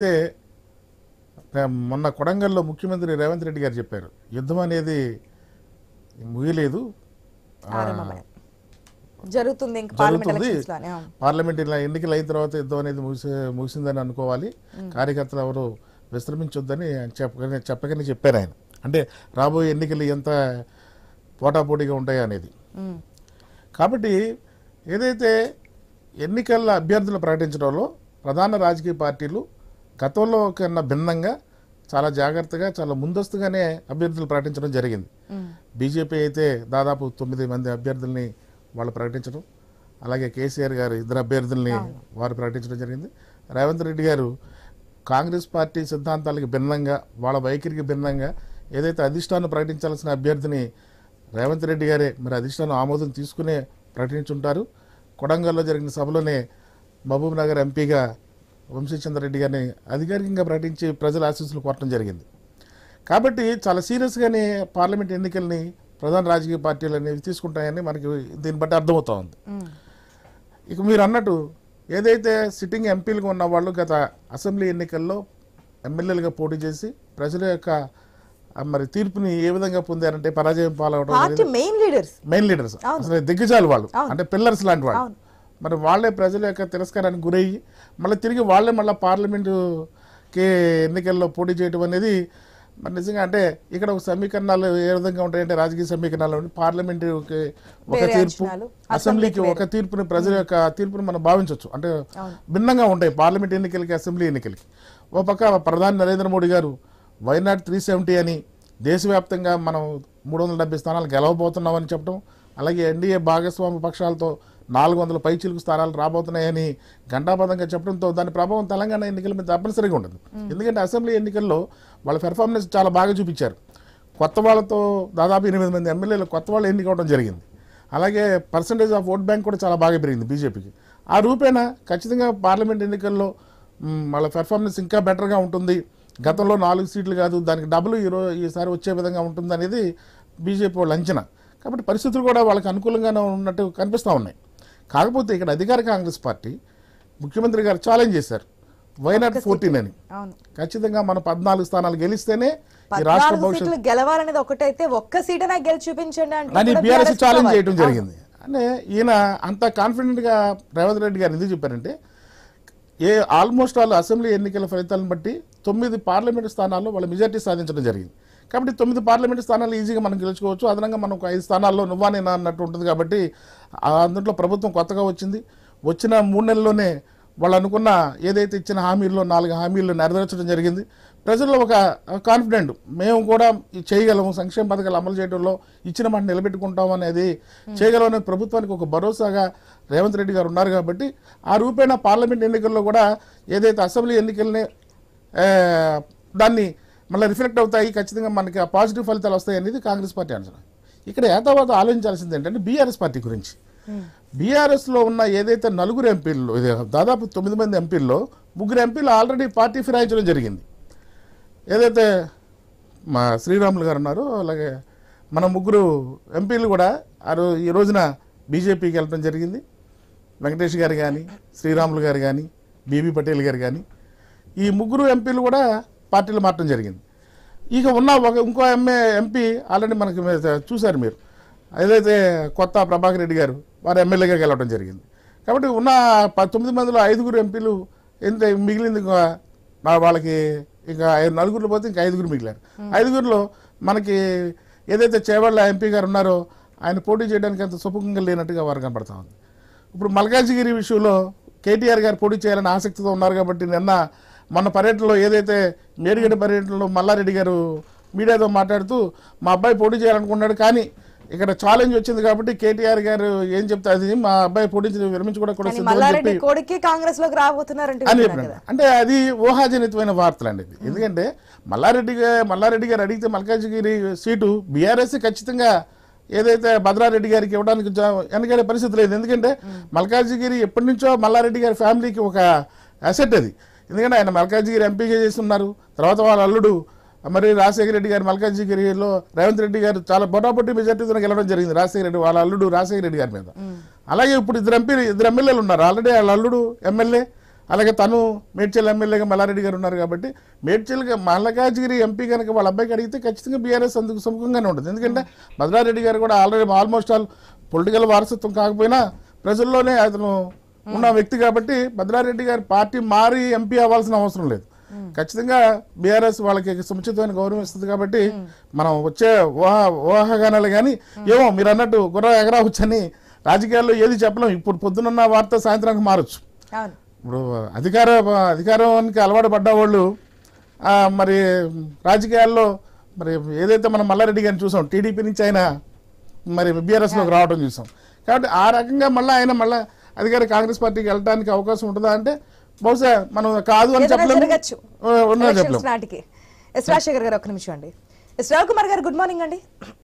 అయితే మొన్న కొడంగల్లో ముఖ్యమంత్రి రేవంత్ రెడ్డి గారు చెప్పారు, యుద్ధం అనేది ముగియలేదు, ఆరంభమే జరుగుతుంది ఇంకా పార్లమెంట్ జరుగుతుంది. ఎలక్షన్స్ లోనే. పార్లమెంట్ ఇలా ఎన్నికలు అయిన తర్వాత యుద్ధం అనేది ముగిసిందని అనుకోవాలి, కార్యకర్తలు ఎవరు విశ్రమించొద్దని చెప్పకనే చెప్పారు ఆయన. అంటే రాబోయే ఎన్నికలు ఎంత పోటాపోటీగా ఉంటాయి అనేది. కాబట్టి ఏదైతే ఎన్నికల అభ్యర్థులు ప్రకటించడంలో ప్రధాన రాజకీయ పార్టీలు గతంలో కన్నా భిన్నంగా చాలా జాగ్రత్తగా చాలా ముందస్తుగానే అభ్యర్థులు ప్రకటించడం జరిగింది. బీజేపీ అయితే దాదాపు 9 మంది అభ్యర్థుల్ని వాళ్ళు ప్రకటించడం, అలాగే కేసీఆర్ గారు 2 అభ్యర్థుల్ని వారు ప్రకటించడం జరిగింది. రేవంత్ రెడ్డి గారు కాంగ్రెస్ పార్టీ సిద్ధాంతాలకు భిన్నంగా వాళ్ళ వైఖరికి భిన్నంగా ఏదైతే అధిష్టానం ప్రకటించాల్సిన అభ్యర్థిని రేవంత్ రెడ్డి గారే మరి అధిష్టానం ఆమోదం తీసుకునే ప్రకటించుంటారు. కొడంగల్లో జరిగిన సభలోనే మహబూబ్ నగర్ ఎంపీగా వంశీచంద్రరెడ్డి గారిని అధికారికంగా ప్రకటించి ప్రజల ఆశీస్సులు కోరటం జరిగింది. కాబట్టి చాలా సీరియస్గానే పార్లమెంట్ ఎన్నికల్ని ప్రధాన రాజకీయ పార్టీలు అనేవి తీసుకుంటాయని మనకి దీన్ని బట్టి అర్థమవుతా ఉంది. ఇక మీరు అన్నట్టు ఏదైతే సిట్టింగ్ ఎంపీలుగా ఉన్న వాళ్ళు గత అసెంబ్లీ ఎన్నికల్లో ఎమ్మెల్యేలుగా పోటీ చేసి ప్రజల యొక్క మరి తీర్పుని ఏ విధంగా పొందారంటే పరాజయం పాలవడం, మెయిన్ లీడర్స్ అసలు దిగ్గజాలు వాళ్ళు, అంటే పిల్లర్స్ లాంటి వాళ్ళు. మరి వాళ్ళే ప్రజల యొక్క తిరస్కారానికి గురయ్యి మళ్ళీ తిరిగి వాళ్ళే మళ్ళీ పార్లమెంటుకి ఎన్నికల్లో పోటీ చేయడం అనేది మరి నిజంగా అంటే ఇక్కడ ఒక సమీకరణాలు ఏ విధంగా ఉంటాయంటే రాజకీయ సమీకరణాలు పార్లమెంటుకి ఒక తీర్పు, అసెంబ్లీకి ఒక తీర్పుని ప్రజల యొక్క తీర్పుని మనం భావించవచ్చు. అంటే భిన్నంగా ఉంటాయి పార్లమెంట్ ఎన్నికలకి అసెంబ్లీ ఎన్నికలకి. ఓ పక్క ప్రధాని నరేంద్ర మోడీ గారు వైనాట్ 370 అని దేశవ్యాప్తంగా మనం 370 స్థానాలు గెలవబోతున్నామని చెప్పడం, అలాగే ఎన్డీఏ భాగస్వామి పక్షాలతో 400 పైచిలుకు స్థానాలు రాబోతున్నాయని ఘంటాపథంగా చెప్పడంతో దాని ప్రభావం తెలంగాణ ఎన్నికల మీద తప్పనిసరిగా ఉంటుంది. ఎందుకంటే అసెంబ్లీ ఎన్నికల్లో వాళ్ళ పెర్ఫార్మెన్స్ చాలా బాగా చూపించారు. కొత్త వాళ్ళతో దాదాపు 8 మంది ఎమ్మెల్యేలు కొత్త వాళ్ళు ఎన్నికవడం జరిగింది. అలాగే పర్సంటేజ్ ఆఫ్ ఓట్ బ్యాంక్ కూడా చాలా బాగా పెరిగింది బీజేపీకి. ఆ రూపేణ ఖచ్చితంగా పార్లమెంట్ ఎన్నికల్లో వాళ్ళ పెర్ఫార్మెన్స్ ఇంకా బెటర్గా ఉంటుంది. గతంలో 4 సీట్లు కాదు, దానికి డబుల్ ఈసారి వచ్చే విధంగా ఉంటుంది అనేది బీజేపీ వాళ్ళ అంచనా. కాబట్టి పరిస్థితులు కూడా వాళ్ళకి అనుకూలంగానే ఉన్నట్టు కనిపిస్తూ ఉన్నాయి. కాకపోతే ఇక్కడ అధికార కాంగ్రెస్ పార్టీ ముఖ్యమంత్రి గారు ఛాలెంజ్ చేశారు, వైనాట్ 14 అని. ఖచ్చితంగా మనం 14 స్థానాలు గెలిస్తేనే ఈ రాష్ట్ర భవిష్యత్తు గెలవాలనేది ఒకటైతే ఒక్క సీట్ అయినా గెలిచి చూపించండి అని బీఆర్ఎస్ ఛాలెంజ్ చేయడం జరిగింది. అంటే ఈయన అంత కాన్ఫిడెంట్గా రేవంత్ రెడ్డి గారు ఎందుకు చెప్పారంటే ఆల్మోస్ట్ వాళ్ళు అసెంబ్లీ ఎన్నికల ఫలితాలను బట్టి 9 పార్లమెంటు స్థానాల్లో వాళ్ళ మెజార్టీ సాధించడం జరిగింది. కాబట్టి 9 పార్లమెంటు స్థానాలు ఈజీగా మనం గెలుచుకోవచ్చు. అదనంగా మనం 5 స్థానాల్లో నువ్వా నేనా అన్నట్టు ఉంటుంది. కాబట్టి అందులో ప్రభుత్వం కొత్తగా వచ్చిన 3 నెలల్లోనే వాళ్ళు అనుకున్న ఏదైతే ఇచ్చిన హామీల్లో 4 హామీలు నెరవేర్చడం జరిగింది. ప్రజల్లో ఒక కాన్ఫిడెంట్, మేము కూడా చేయగలము, సంక్షేమ పథకాలు అమలు చేయడంలో ఇచ్చిన మాట నిలబెట్టుకుంటాం అనేది చేయగలమనే ప్రభుత్వానికి ఒక భరోసాగా రేవంత్ రెడ్డి గారు ఉన్నారు. కాబట్టి ఆ రూపేణ పార్లమెంట్ ఎన్నికల్లో కూడా ఏదైతే అసెంబ్లీ ఎన్నికల్ని దాన్ని మళ్ళీ రిఫ్లెక్ట్ అవుతాయి, ఖచ్చితంగా మనకి పాజిటివ్ ఫలితాలు వస్తాయి అనేది కాంగ్రెస్ పార్టీ అంచనా. ఇక్కడ ఏతావాత ఆలోచించాల్సింది ఏంటంటే బీఆర్ఎస్ పార్టీ గురించి. బీఆర్ఎస్లో ఉన్న ఏదైతే 4 ఎంపీల్లో దాదాపు 9 మంది ఎంపీల్లో 3 ఎంపీలు ఆల్రెడీ పార్టీ ఫిరాయించడం జరిగింది. ఏదైతే మా శ్రీరాములు గారు ఉన్నారో అలాగే మన 3 ఎంపీలు కూడా ఈ రోజున బీజేపీకి వెళ్ళడం జరిగింది. వెంకటేష్ గారు కానీ, శ్రీరాములు గారు కానీ, బీబీ పటేల్ గారు కానీ, ఈ 3 ఎంపీలు కూడా పార్టీలు మారడం జరిగింది. ఇక ఉన్న ఇంకో ఎంపీ ఆల్రెడీ మనకి చూశారు మీరు, ఏదైతే కొత్త ప్రభాకర్ రెడ్డి గారు వారు ఎమ్మెల్యేగా గెలవడం జరిగింది. కాబట్టి ఉన్న 9 మందిలో 5 ఎంపీలు ఎంత మిగిలింది, వాళ్ళకి ఇంకా 4 పోతే ఇంకా 5 మిగిలారు. 5లో మనకి ఏదైతే చేవళ్ళ ఎంపీ గారు ఉన్నారో ఆయన పోటీ చేయడానికి అంత సుముఖంగా లేనట్టుగా వారు కనపడతా ఉంది. ఇప్పుడు మల్కాజ్గిరి విషయంలో కేటీఆర్ గారు పోటీ చేయాలని ఆసక్తితో ఉన్నారు. కాబట్టి మొన్న పర్యటనలో ఏదైతే మేడిగడ్డ పర్యటనలో మల్లారెడ్డి గారు మీడియాతో మాట్లాడుతూ మా అబ్బాయి పోటీ చేయాలనుకున్నాడు, కానీ ఇక్కడ ఛాలెంజ్ వచ్చింది కాబట్టి కేటీఆర్ గారు ఏం చెప్తే అది మా అబ్బాయి పోటీ విరమించుకోవడం అంటే అది ఊహాజనితమైన వార్తలు అండి. ఎందుకంటే మల్లారెడ్డి గారు అడిగితే మల్కాజ్గిరి సీటు బీఆర్ఎస్ ఖచ్చితంగా ఏదైతే భద్రారెడ్డి గారికి ఇవ్వడానికి వెనకడే పరిస్థితి లేదు. ఎందుకంటే మల్కాజ్గిరి ఎప్పటి నుంచో మల్లారెడ్డి గారి ఫ్యామిలీకి ఒక అసెట్ అది. ఎందుకంటే ఆయన మల్కాజ్గిరి ఎంపీగా చేస్తున్నారు. తర్వాత వాళ్ళ అల్లుడు మరి రాజశేఖర రెడ్డి గారు మల్కాజ్గిరిలో రేవంత్ రెడ్డి గారు చాలా బొటాబొట్టి మెజార్టీతో గెలవడం జరిగింది రాజశేఖర రెడ్డి వాళ్ళ అల్లుడు రాజశేఖర రెడ్డి గారి మీద. అలాగే ఇప్పుడు 2 ఎమ్మెల్యేలు ఉన్నారు. ఆల్రెడీ వాళ్ళ అల్లుడు ఎమ్మెల్యే, అలాగే తను మేడ్చల్ ఎమ్మెల్యేగా మల్లారెడ్డి గారు ఉన్నారు కాబట్టి మేడ్చల్గా మల్కాజ్గిరి ఎంపీ కనుక వాళ్ళ అబ్బాయికి అడిగితే ఖచ్చితంగా బీఆర్ఎస్ అందుకు సుముఖంగానే ఉంటుంది. ఎందుకంటే మల్లారెడ్డి గారు కూడా ఆల్మోస్ట్ ఆల్ పొలిటికల్ వారసత్వం కాకపోయినా ప్రజల్లోనే అతను ఉన్న వ్యక్తి కాబట్టి భద్రారెడ్డి గారి పార్టీ మారి ఎంపీ అవ్వాల్సిన అవసరం లేదు. ఖచ్చితంగా బీఆర్ఎస్ వాళ్ళకి సముచితమైన గౌరవం ఇస్తుంది కాబట్టి మనం వచ్చే ఊహాగానాలు కానీ ఏమో మీరు అన్నట్టు గుర్ర ఎగరావచ్చని రాజకీయాల్లో ఏది చెప్పలేం. ఇప్పుడు పొద్దునున్న వార్త సాయంత్రానికి మారచ్చు. ఇప్పుడు అధికారానికి అలవాటు పడ్డ వాళ్ళు మరి రాజకీయాల్లో మరి ఏదైతే మనం మల్లారెడ్డి గారిని చూసాం, టీడీపీ నుంచి ఆయన మరి బీఆర్ఎస్లోకి రావడం చూసాం. కాబట్టి ఆ రకంగా మళ్ళీ ఆయన అధికార కాంగ్రెస్ పార్టీకి వెళ్ళడానికి అవకాశం ఉంటుందా అంటే బహుశా మనం కాదు అని చెప్పలేము. నాటికి ఎస్ రాజశేఖర్ గారు ఒక్క నిమిషం అండి. ఎస్ రవికుమార్ గారు గుడ్ మార్నింగ్ అండి.